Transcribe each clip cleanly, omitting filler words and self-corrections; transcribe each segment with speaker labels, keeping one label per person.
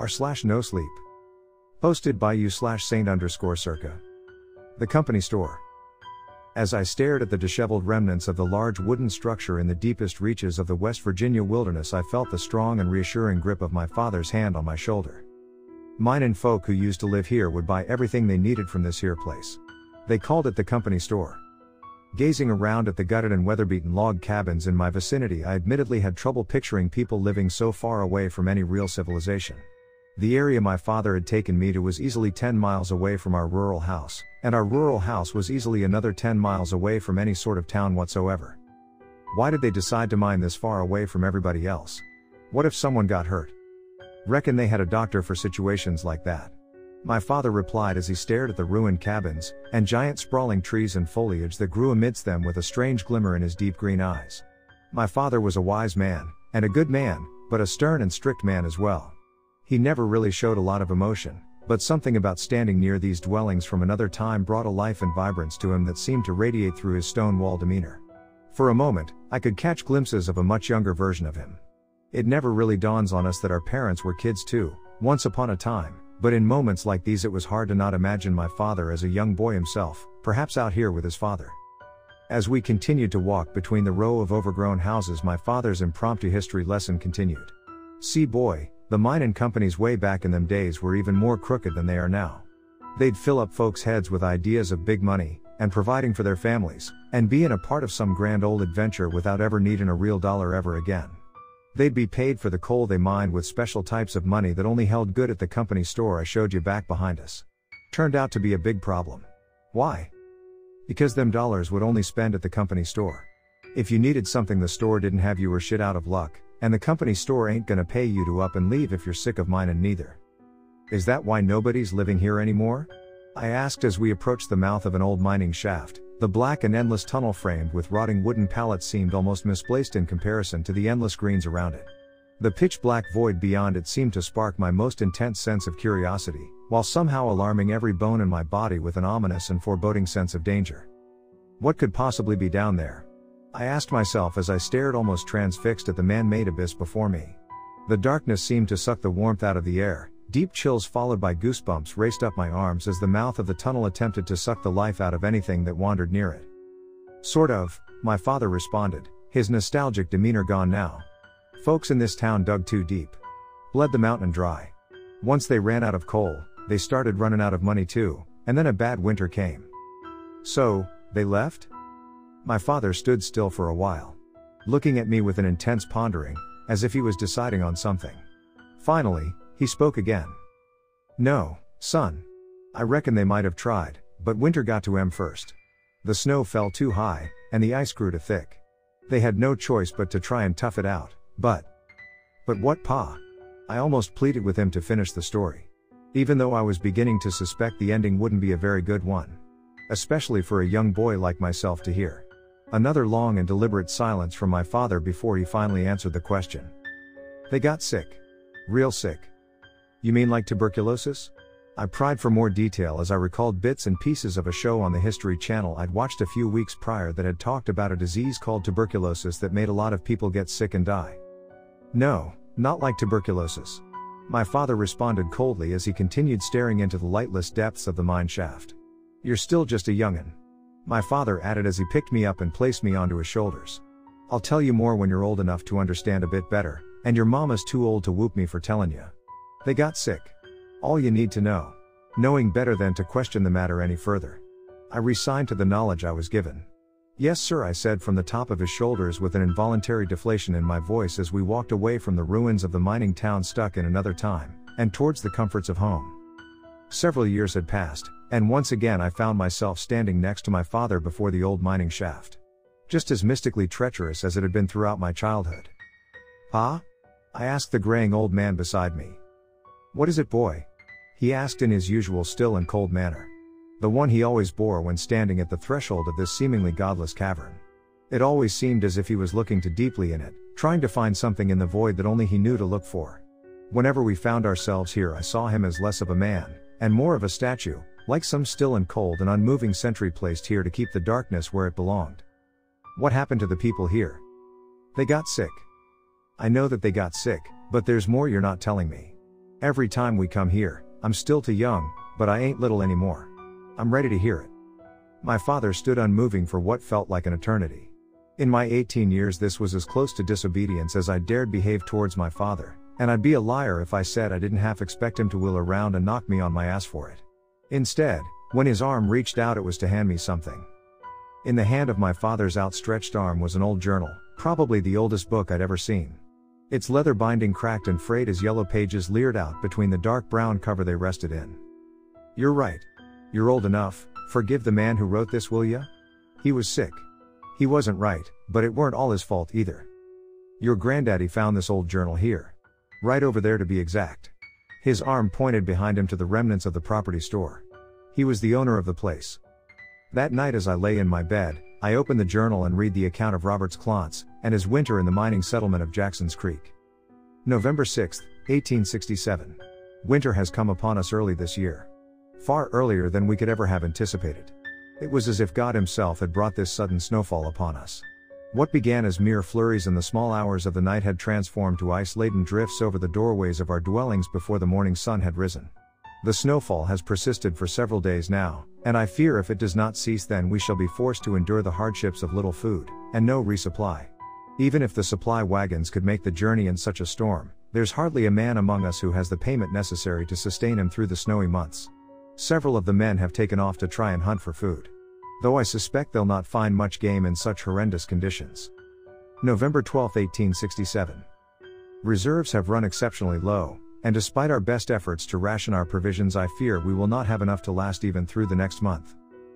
Speaker 1: r/nosleep. Posted by u/saint_circa. The company store. As I stared at the disheveled remnants of the large wooden structure in the deepest reaches of the West Virginia wilderness, I felt the strong and reassuring grip of my father's hand on my shoulder. Minin' folk who used to live here would buy everything they needed from this here place. They called it the company store. Gazing around at the gutted and weather-beaten log cabins in my vicinity, I admittedly had trouble picturing people living so far away from any real civilization. The area my father had taken me to was easily 10 miles away from our rural house, and our rural house was easily another 10 miles away from any sort of town whatsoever. Why did they decide to mine this far away from everybody else? What if someone got hurt? Reckon they had a doctor for situations like that. My father replied as he stared at the ruined cabins, and giant sprawling trees and foliage that grew amidst them with a strange glimmer in his deep green eyes. My father was a wise man, and a good man, but a stern and strict man as well. He never really showed a lot of emotion, but something about standing near these dwellings from another time brought a life and vibrance to him that seemed to radiate through his stone wall demeanor. For a moment, I could catch glimpses of a much younger version of him. It never really dawns on us that our parents were kids too, once upon a time, but in moments like these it was hard to not imagine my father as a young boy himself, perhaps out here with his father. As we continued to walk between the row of overgrown houses, my father's impromptu history lesson continued. See boy, the mining companies way back in them days were even more crooked than they are now. They'd fill up folks' heads with ideas of big money, and providing for their families, and being a part of some grand old adventure without ever needing a real dollar ever again. They'd be paid for the coal they mined with special types of money that only held good at the company store I showed you back behind us. Turned out to be a big problem. Why? Because them dollars would only spend at the company store. If you needed something the store didn't have, you were shit out of luck, and the company store ain't gonna pay you to up and leave if you're sick of minin' neither. Is that why nobody's living here anymore? I asked as we approached the mouth of an old mining shaft. The black and endless tunnel framed with rotting wooden pallets seemed almost misplaced in comparison to the endless greens around it. The pitch-black void beyond it seemed to spark my most intense sense of curiosity, while somehow alarming every bone in my body with an ominous and foreboding sense of danger. What could possibly be down there? I asked myself as I stared almost transfixed at the man-made abyss before me. The darkness seemed to suck the warmth out of the air. Deep chills followed by goosebumps raced up my arms as the mouth of the tunnel attempted to suck the life out of anything that wandered near it. Sort of, my father responded, his nostalgic demeanor gone now. Folks in this town dug too deep. Bled the mountain dry. Once they ran out of coal, they started running out of money too, and then a bad winter came. So, they left? My father stood still for a while, looking at me with an intense pondering, as if he was deciding on something. Finally, he spoke again. No, son. I reckon they might have tried, but winter got to 'em first. The snow fell too high, and the ice grew too thick. They had no choice but to try and tough it out, but what, Pa? I almost pleaded with him to finish the story. Even though I was beginning to suspect the ending wouldn't be a very good one. Especially for a young boy like myself to hear. Another long and deliberate silence from my father before he finally answered the question. They got sick. Real sick. You mean like tuberculosis? I pried for more detail as I recalled bits and pieces of a show on the History Channel I'd watched a few weeks prior that had talked about a disease called tuberculosis that made a lot of people get sick and die. No, not like tuberculosis. My father responded coldly as he continued staring into the lightless depths of the mine shaft. You're still just a young'un. My father added as he picked me up and placed me onto his shoulders. I'll tell you more when you're old enough to understand a bit better, and your mama's too old to whoop me for telling you. They got sick. All you need to know. Knowing better than to question the matter any further. I resigned to the knowledge I was given. Yes sir, I said from the top of his shoulders with an involuntary deflation in my voice as we walked away from the ruins of the mining town stuck in another time, and towards the comforts of home. Several years had passed, and once again I found myself standing next to my father before the old mining shaft. Just as mystically treacherous as it had been throughout my childhood. Pa? I asked the graying old man beside me. What is it, boy? He asked in his usual still and cold manner. The one he always bore when standing at the threshold of this seemingly godless cavern. It always seemed as if he was looking too deeply in it, trying to find something in the void that only he knew to look for. Whenever we found ourselves here I saw him as less of a man, and more of a statue, like some still and cold and unmoving sentry placed here to keep the darkness where it belonged. What happened to the people here? They got sick. I know that they got sick, but there's more you're not telling me. Every time we come here, I'm still too young, but I ain't little anymore. I'm ready to hear it. My father stood unmoving for what felt like an eternity. In my 18 years this was as close to disobedience as I dared behave towards my father, and I'd be a liar if I said I didn't half expect him to wheel around and knock me on my ass for it. Instead, when his arm reached out it was to hand me something. In the hand of my father's outstretched arm was an old journal, probably the oldest book I'd ever seen. Its leather binding cracked and frayed as yellow pages leered out between the dark brown cover they rested in. "You're right. You're old enough, forgive the man who wrote this, will ya? He was sick. He wasn't right, but it weren't all his fault either. Your granddaddy found this old journal here. Right over there to be exact." His arm pointed behind him to the remnants of the property store. He was the owner of the place. That night as I lay in my bed, I opened the journal and read the account of Robert's Clance, and his winter in the mining settlement of Jackson's Creek. November 6, 1867. Winter has come upon us early this year. Far earlier than we could ever have anticipated. It was as if God himself had brought this sudden snowfall upon us. What began as mere flurries in the small hours of the night had transformed to ice-laden drifts over the doorways of our dwellings before the morning sun had risen. The snowfall has persisted for several days now, and I fear if it does not cease then we shall be forced to endure the hardships of little food, and no resupply. Even if the supply wagons could make the journey in such a storm, there's hardly a man among us who has the payment necessary to sustain him through the snowy months. Several of the men have taken off to try and hunt for food. Though I suspect they'll not find much game in such horrendous conditions. November 12, 1867. Reserves have run exceptionally low, and despite our best efforts to ration our provisions I fear we will not have enough to last even through the next month.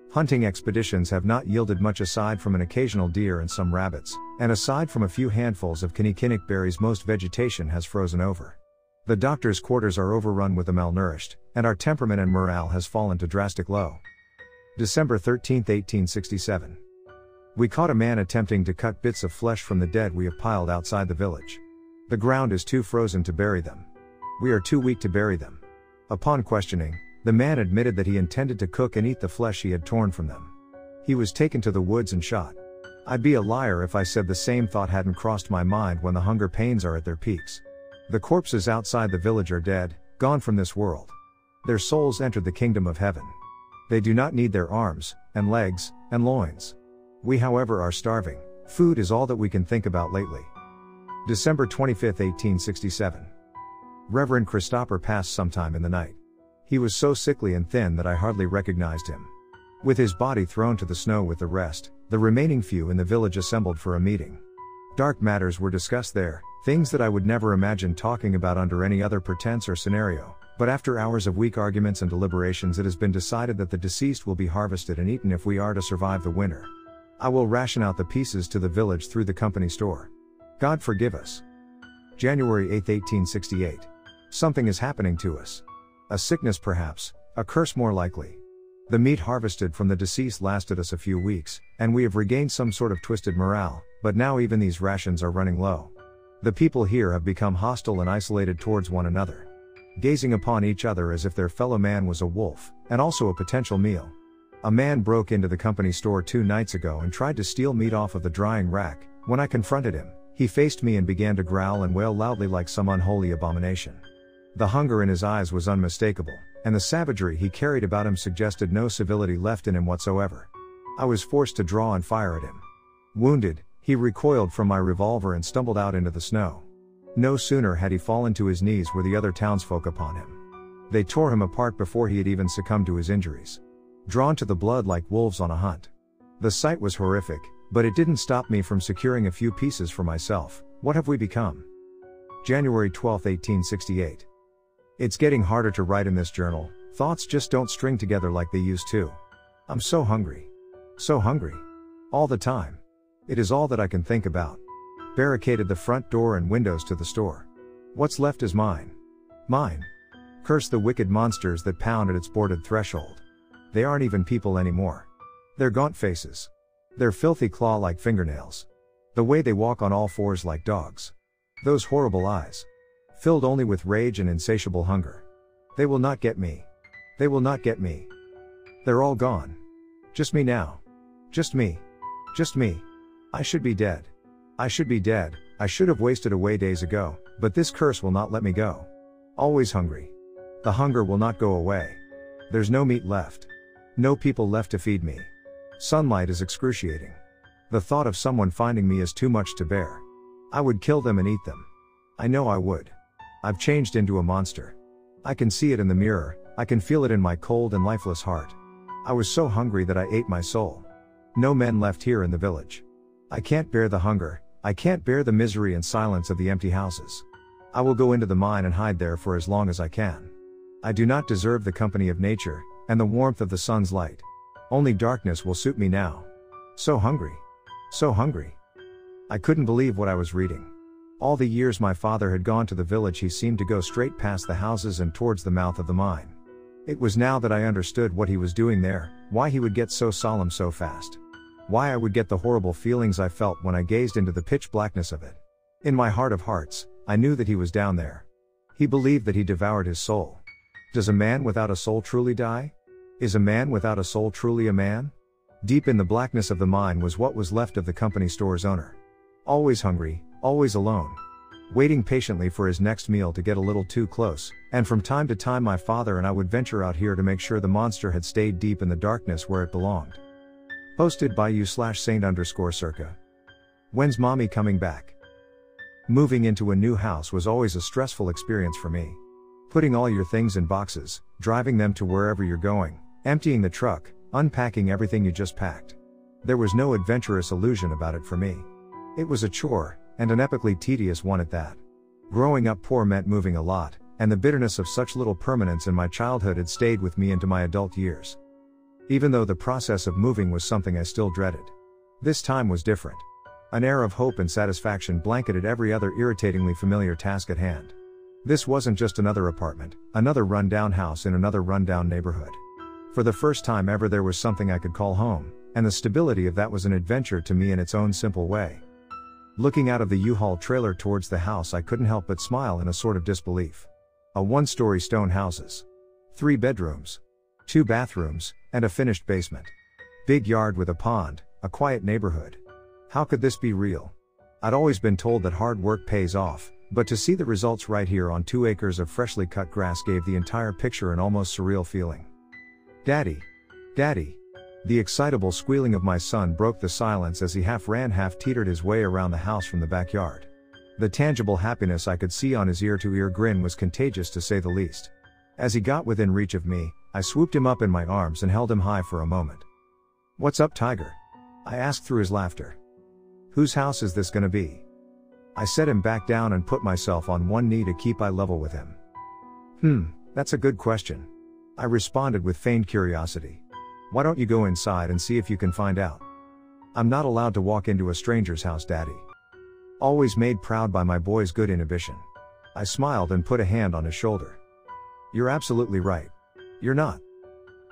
Speaker 1: Hunting expeditions have not yielded much aside from an occasional deer and some rabbits, and aside from a few handfuls of kinnikinick berries most vegetation has frozen over. The doctor's quarters are overrun with the malnourished, and our temperament and morale has fallen to drastic low. December 13, 1867. We caught a man attempting to cut bits of flesh from the dead we have piled outside the village. The ground is too frozen to bury them. We are too weak to bury them. Upon questioning, the man admitted that he intended to cook and eat the flesh he had torn from them. He was taken to the woods and shot. I'd be a liar if I said the same thought hadn't crossed my mind when the hunger pains are at their peaks. The corpses outside the village are dead, gone from this world. Their souls entered the kingdom of heaven. They do not need their arms, and legs, and loins. We however are starving. Food is all that we can think about lately. December 25, 1867. Reverend Christopher passed sometime in the night. He was so sickly and thin that I hardly recognized him. With his body thrown to the snow with the rest, the remaining few in the village assembled for a meeting. Dark matters were discussed there, things that I would never imagine talking about under any other pretense or scenario, but after hours of weak arguments and deliberations it has been decided that the deceased will be harvested and eaten if we are to survive the winter. I will ration out the pieces to the village through the company store. God forgive us. January 8, 1868. Something is happening to us. A sickness perhaps, a curse more likely. The meat harvested from the deceased lasted us a few weeks, and we have regained some sort of twisted morale, but now even these rations are running low. The people here have become hostile and isolated towards one another, gazing upon each other as if their fellow man was a wolf, and also a potential meal. A man broke into the company store 2 nights ago and tried to steal meat off of the drying rack. When I confronted him, he faced me and began to growl and wail loudly like some unholy abomination. The hunger in his eyes was unmistakable, and the savagery he carried about him suggested no civility left in him whatsoever. I was forced to draw and fire at him. Wounded, he recoiled from my revolver and stumbled out into the snow. No sooner had he fallen to his knees were the other townsfolk upon him. They tore him apart before he had even succumbed to his injuries. Drawn to the blood like wolves on a hunt. The sight was horrific, but it didn't stop me from securing a few pieces for myself. What have we become? January 12, 1868. It's getting harder to write in this journal, thoughts just don't string together like they used to. I'm so hungry. So hungry. All the time. It is all that I can think about. Barricaded the front door and windows to the store. What's left is mine. Mine. Curse the wicked monsters that pound at its boarded threshold. They aren't even people anymore. They're gaunt faces. They're filthy claw-like fingernails. The way they walk on all fours like dogs. Those horrible eyes. Filled only with rage and insatiable hunger. They will not get me. They will not get me. They're all gone. Just me now. Just me. Just me. I should be dead. I should be dead. I should have wasted away days ago, but this curse will not let me go. Always hungry. The hunger will not go away. There's no meat left. No people left to feed me. Sunlight is excruciating. The thought of someone finding me is too much to bear. I would kill them and eat them. I know I would. I've changed into a monster. I can see it in the mirror, I can feel it in my cold and lifeless heart. I was so hungry that I ate my soul. No men left here in the village. I can't bear the hunger, I can't bear the misery and silence of the empty houses. I will go into the mine and hide there for as long as I can. I do not deserve the company of nature, and the warmth of the sun's light. Only darkness will suit me now. So hungry. So hungry. I couldn't believe what I was reading. All the years my father had gone to the village, he seemed to go straight past the houses and towards the mouth of the mine. It was now that I understood what he was doing there, why he would get so solemn so fast. Why I would get the horrible feelings I felt when I gazed into the pitch blackness of it. In my heart of hearts, I knew that he was down there. He believed that he devoured his soul. Does a man without a soul truly die? Is a man without a soul truly a man? Deep in the blackness of the mine was what was left of the company store's owner. Always hungry, always alone. Waiting patiently for his next meal to get a little too close, and from time to time my father and I would venture out here to make sure the monster had stayed deep in the darkness where it belonged. Posted by you/saint_circa. When's mommy coming back? Moving into a new house was always a stressful experience for me. Putting all your things in boxes, driving them to wherever you're going, emptying the truck, unpacking everything you just packed. There was no adventurous illusion about it for me. It was a chore, and an epically tedious one at that. Growing up poor meant moving a lot, and the bitterness of such little permanence in my childhood had stayed with me into my adult years. Even though the process of moving was something I still dreaded. This time was different. An air of hope and satisfaction blanketed every other irritatingly familiar task at hand. This wasn't just another apartment, another rundown house in another rundown neighborhood. For the first time ever there was something I could call home, and the stability of that was an adventure to me in its own simple way. Looking out of the U-Haul trailer towards the house, I couldn't help but smile in a sort of disbelief. A one-story stone houses. 3 bedrooms. 2 bathrooms, and a finished basement. Big yard with a pond, a quiet neighborhood. How could this be real? I'd always been told that hard work pays off, but to see the results right here on 2 acres of freshly cut grass gave the entire picture an almost surreal feeling. Daddy! Daddy! The excitable squealing of my son broke the silence as he half ran, half teetered his way around the house from the backyard. The tangible happiness I could see on his ear-to-ear grin was contagious to say the least. As he got within reach of me, I swooped him up in my arms and held him high for a moment. "What's up, Tiger?" I asked through his laughter. "Whose house is this gonna be?" I set him back down and put myself on one knee to keep eye level with him. That's a good question," I responded with feigned curiosity. "Why don't you go inside and see if you can find out?" "I'm not allowed to walk into a stranger's house, Daddy." Always made proud by my boy's good inhibition. I smiled and put a hand on his shoulder. "You're absolutely right. You're not."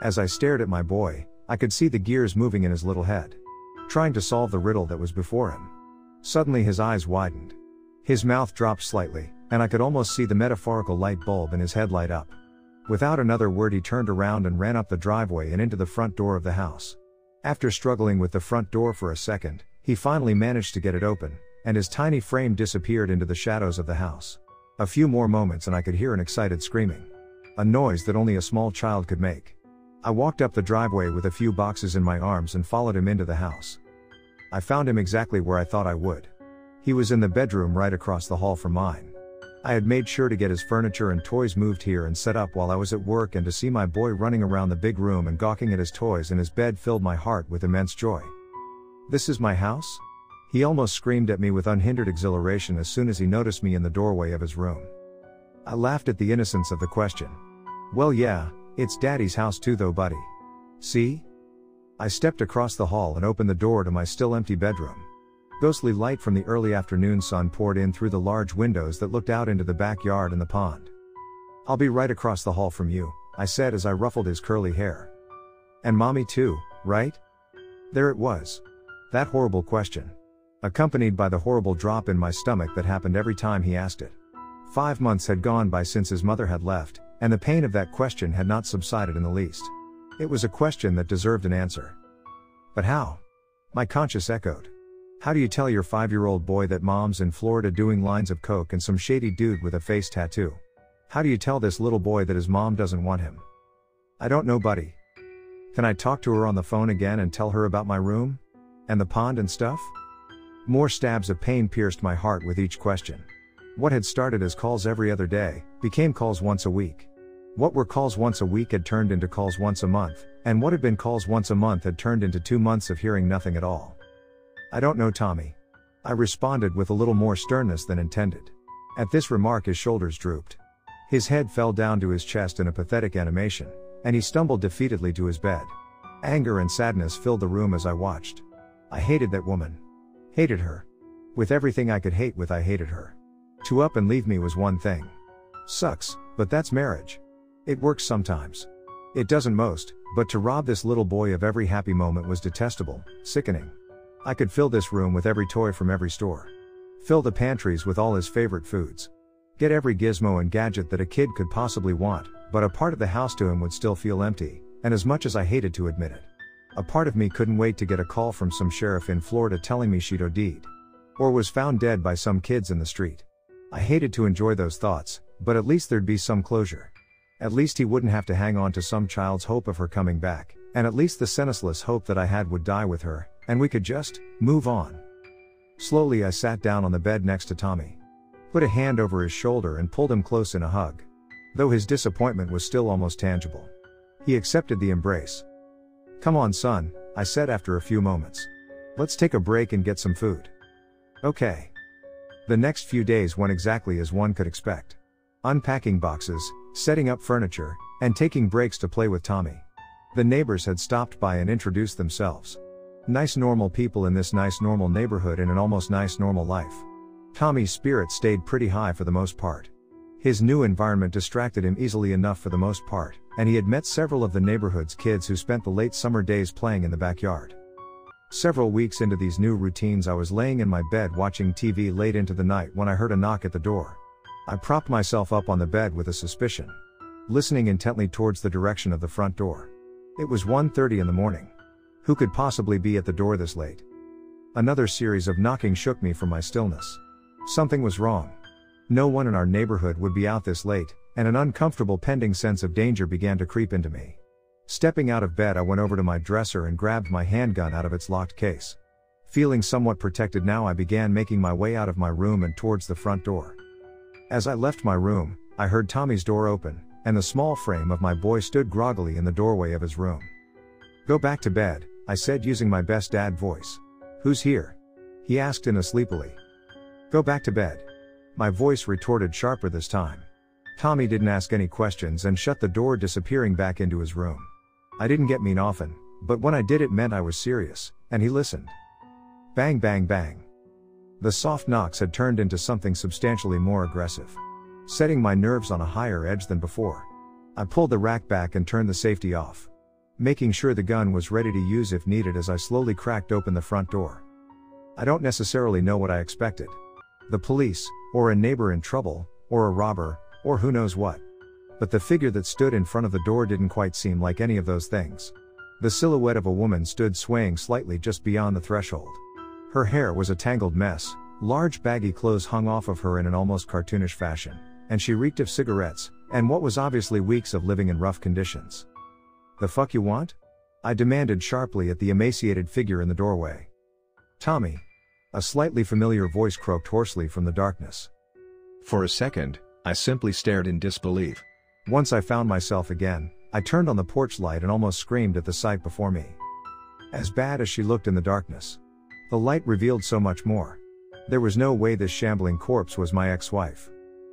Speaker 1: As I stared at my boy, I could see the gears moving in his little head, trying to solve the riddle that was before him. Suddenly his eyes widened. His mouth dropped slightly, and I could almost see the metaphorical light bulb in his head light up. Without another word he turned around and ran up the driveway and into the front door of the house. After struggling with the front door for a second, he finally managed to get it open, and his tiny frame disappeared into the shadows of the house. A few more moments and I could hear an excited screaming. A noise that only a small child could make. I walked up the driveway with a few boxes in my arms and followed him into the house. I found him exactly where I thought I would. He was in the bedroom right across the hall from mine. I had made sure to get his furniture and toys moved here and set up while I was at work, and to see my boy running around the big room and gawking at his toys in his bed filled my heart with immense joy. "This is my house?" He almost screamed at me with unhindered exhilaration as soon as he noticed me in the doorway of his room. I laughed at the innocence of the question. "Well, yeah, it's Daddy's house too though, buddy. See?" I stepped across the hall and opened the door to my still empty bedroom. Ghostly light from the early afternoon sun poured in through the large windows that looked out into the backyard and the pond. "I'll be right across the hall from you," I said as I ruffled his curly hair. "And mommy too, right?" There it was. That horrible question. Accompanied by the horrible drop in my stomach that happened every time he asked it. 5 months had gone by since his mother had left, and the pain of that question had not subsided in the least. It was a question that deserved an answer. But how? My conscience echoed. How do you tell your 5-year-old boy that mom's in Florida doing lines of coke and some shady dude with a face tattoo? How do you tell this little boy that his mom doesn't want him? I don't know, buddy. Can I talk to her on the phone again and tell her about my room? And the pond and stuff? More stabs of pain pierced my heart with each question. What had started as calls every other day, became calls once a week. What were calls once a week had turned into calls once a month, and what had been calls once a month had turned into 2 months of hearing nothing at all. I don't know, Tommy. I responded with a little more sternness than intended. At this remark his shoulders drooped. His head fell down to his chest in a pathetic animation, and he stumbled defeatedly to his bed. Anger and sadness filled the room as I watched. I hated that woman. Hated her. With everything I could hate with, I hated her. To up and leave me was one thing. Sucks, but that's marriage. It works sometimes. It doesn't most, but to rob this little boy of every happy moment was detestable, sickening. I could fill this room with every toy from every store. Fill the pantries with all his favorite foods. Get every gizmo and gadget that a kid could possibly want, but a part of the house to him would still feel empty, and as much as I hated to admit it, a part of me couldn't wait to get a call from some sheriff in Florida telling me she'd OD'd. Or was found dead by some kids in the street. I hated to enjoy those thoughts, but at least there'd be some closure. At least he wouldn't have to hang on to some child's hope of her coming back, and at least the senseless hope that I had would die with her, and we could just move on. Slowly I sat down on the bed next to Tommy. Put a hand over his shoulder and pulled him close in a hug. Though his disappointment was still almost tangible. He accepted the embrace. Come on, son, I said after a few moments. Let's take a break and get some food. Okay. The next few days went exactly as one could expect. Unpacking boxes, setting up furniture, and taking breaks to play with Tommy. The neighbors had stopped by and introduced themselves. Nice normal people in this nice normal neighborhood in an almost nice normal life. Tommy's spirits stayed pretty high for the most part. His new environment distracted him easily enough for the most part, and he had met several of the neighborhood's kids who spent the late summer days playing in the backyard. Several weeks into these new routines, I was laying in my bed watching TV late into the night when I heard a knock at the door. I propped myself up on the bed with a suspicion, listening intently towards the direction of the front door. It was 1:30 in the morning. Who could possibly be at the door this late? Another series of knocking shook me from my stillness. Something was wrong. No one in our neighborhood would be out this late, and an uncomfortable pending sense of danger began to creep into me. Stepping out of bed, I went over to my dresser and grabbed my handgun out of its locked case. Feeling somewhat protected now, I began making my way out of my room and towards the front door. As I left my room, I heard Tommy's door open, and the small frame of my boy stood groggily in the doorway of his room. Go back to bed, I said using my best dad voice. Who's here? He asked in a sleepily. Go back to bed. My voice retorted sharper this time. Tommy didn't ask any questions and shut the door, disappearing back into his room. I didn't get mean often, but when I did it meant I was serious, and he listened. Bang bang bang. The soft knocks had turned into something substantially more aggressive, setting my nerves on a higher edge than before. I pulled the rack back and turned the safety off, making sure the gun was ready to use if needed as I slowly cracked open the front door. I don't necessarily know what I expected. The police, or a neighbor in trouble, or a robber, or who knows what. But the figure that stood in front of the door didn't quite seem like any of those things. The silhouette of a woman stood swaying slightly just beyond the threshold. Her hair was a tangled mess, large baggy clothes hung off of her in an almost cartoonish fashion, and she reeked of cigarettes, and what was obviously weeks of living in rough conditions. The fuck you want? I demanded sharply at the emaciated figure in the doorway. Tommy. A slightly familiar voice croaked hoarsely from the darkness. For a second, I simply stared in disbelief. Once I found myself again, I turned on the porch light and almost screamed at the sight before me. As bad as she looked in the darkness, the light revealed so much more. There was no way this shambling corpse was my ex-wife.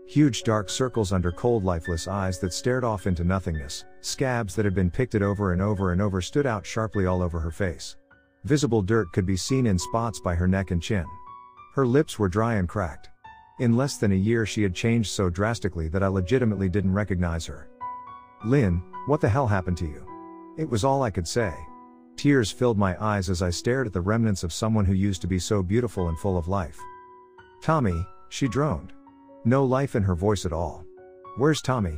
Speaker 1: Huge dark circles under cold lifeless eyes that stared off into nothingness, scabs that had been picked over and over stood out sharply all over her face. Visible dirt could be seen in spots by her neck and chin. Her lips were dry and cracked. In less than a year she had changed so drastically that I legitimately didn't recognize her. Lynn, what the hell happened to you? It was all I could say. Tears filled my eyes as I stared at the remnants of someone who used to be so beautiful and full of life. Tommy, she droned. No life in her voice at all. Where's Tommy?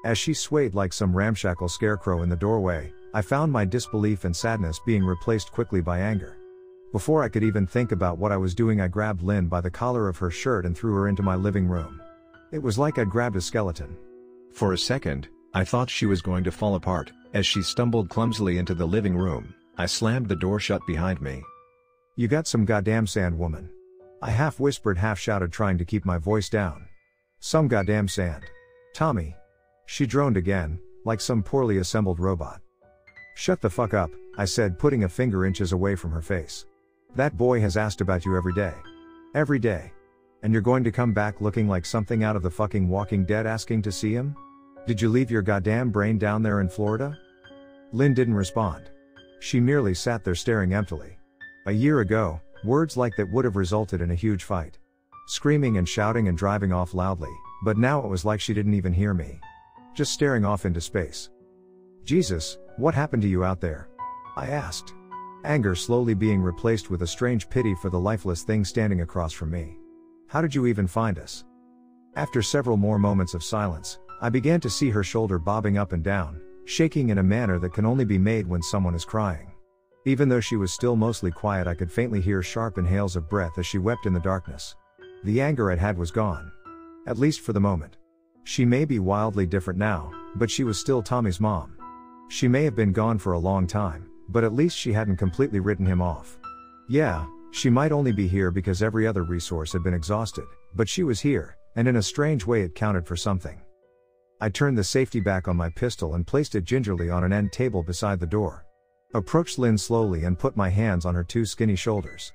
Speaker 1: As she swayed like some ramshackle scarecrow in the doorway, I found my disbelief and sadness being replaced quickly by anger. Before I could even think about what I was doing, I grabbed Lynn by the collar of her shirt and threw her into my living room. It was like I'd grabbed a skeleton. For a second, I thought she was going to fall apart. As she stumbled clumsily into the living room, I slammed the door shut behind me. "You got some goddamn sand, woman." I half whispered, half shouted, trying to keep my voice down. "Some goddamn sand. Tommy." She droned again, like some poorly assembled robot. "Shut the fuck up," I said, putting a finger inches away from her face. "That boy has asked about you every day. Every day. And you're going to come back looking like something out of the fucking Walking Dead asking to see him? Did you leave your goddamn brain down there in Florida?" Lynn didn't respond. She merely sat there staring emptily. A year ago, words like that would have resulted in a huge fight. Screaming and shouting and driving off loudly, but now it was like she didn't even hear me. Just staring off into space. "Jesus, what happened to you out there?" I asked. Anger slowly being replaced with a strange pity for the lifeless thing standing across from me. "How did you even find us?" After several more moments of silence, I began to see her shoulder bobbing up and down, shaking in a manner that can only be made when someone is crying. Even though she was still mostly quiet, I could faintly hear sharp inhales of breath as she wept in the darkness. The anger I'd had was gone. At least for the moment. She may be wildly different now, but she was still Tommy's mom. She may have been gone for a long time, but at least she hadn't completely written him off. Yeah, she might only be here because every other resource had been exhausted, but she was here, and in a strange way it counted for something. I turned the safety back on my pistol and placed it gingerly on an end table beside the door. Approached Lynn slowly and put my hands on her two skinny shoulders.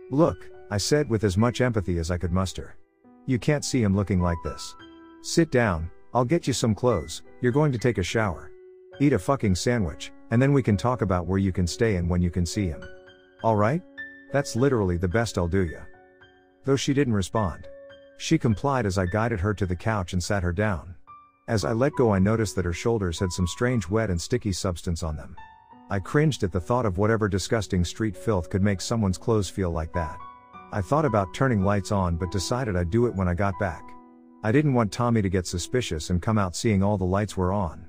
Speaker 1: "Look," I said with as much empathy as I could muster. "You can't see him looking like this. Sit down, I'll get you some clothes, you're going to take a shower. Eat a fucking sandwich, and then we can talk about where you can stay and when you can see him. Alright? That's literally the best I'll do you." Though she didn't respond. She complied as I guided her to the couch and sat her down. As I let go, I noticed that her shoulders had some strange wet and sticky substance on them. I cringed at the thought of whatever disgusting street filth could make someone's clothes feel like that. I thought about turning lights on but decided I'd do it when I got back. I didn't want Tommy to get suspicious and come out seeing all the lights were on.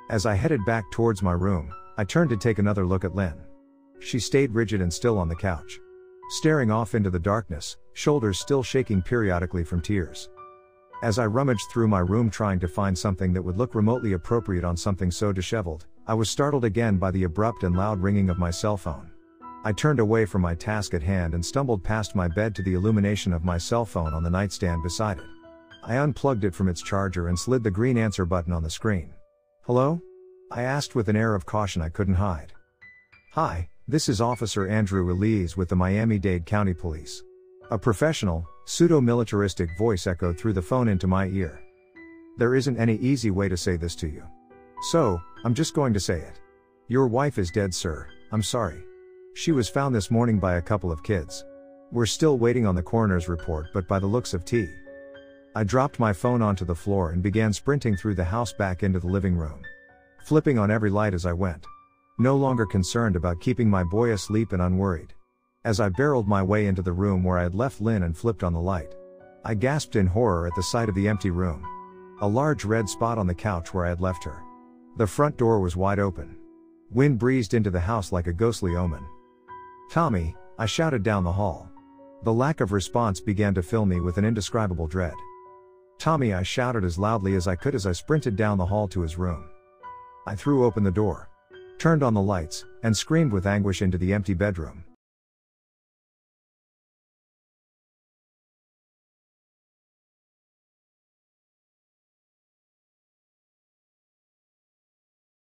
Speaker 1: As I headed back towards my room, I turned to take another look at Lynn. She stayed rigid and still on the couch. Staring off into the darkness, shoulders still shaking periodically from tears. As I rummaged through my room trying to find something that would look remotely appropriate on something so disheveled, I was startled again by the abrupt and loud ringing of my cell phone. I turned away from my task at hand and stumbled past my bed to the illumination of my cell phone on the nightstand beside it. I unplugged it from its charger and slid the green answer button on the screen. "Hello?" I asked with an air of caution I couldn't hide. "Hi, this is Officer Andrew Elise with the Miami-Dade County Police." A professional, pseudo-militaristic voice echoed through the phone into my ear. "There isn't any easy way to say this to you. So, I'm just going to say it. Your wife is dead, sir. I'm sorry. She was found this morning by a couple of kids. We're still waiting on the coroner's report, but by the looks of T." I dropped my phone onto the floor and began sprinting through the house back into the living room. Flipping on every light as I went. No longer concerned about keeping my boy asleep and unworried. As I barreled my way into the room where I had left Lynn and flipped on the light, I gasped in horror at the sight of the empty room. A large red spot on the couch where I had left her. The front door was wide open. Wind breezed into the house like a ghostly omen. "Tommy," I shouted down the hall. The lack of response began to fill me with an indescribable dread. "Tommy," I shouted as loudly as I could as I sprinted down the hall to his room. I threw open the door, turned on the lights, and screamed with anguish into the empty bedroom.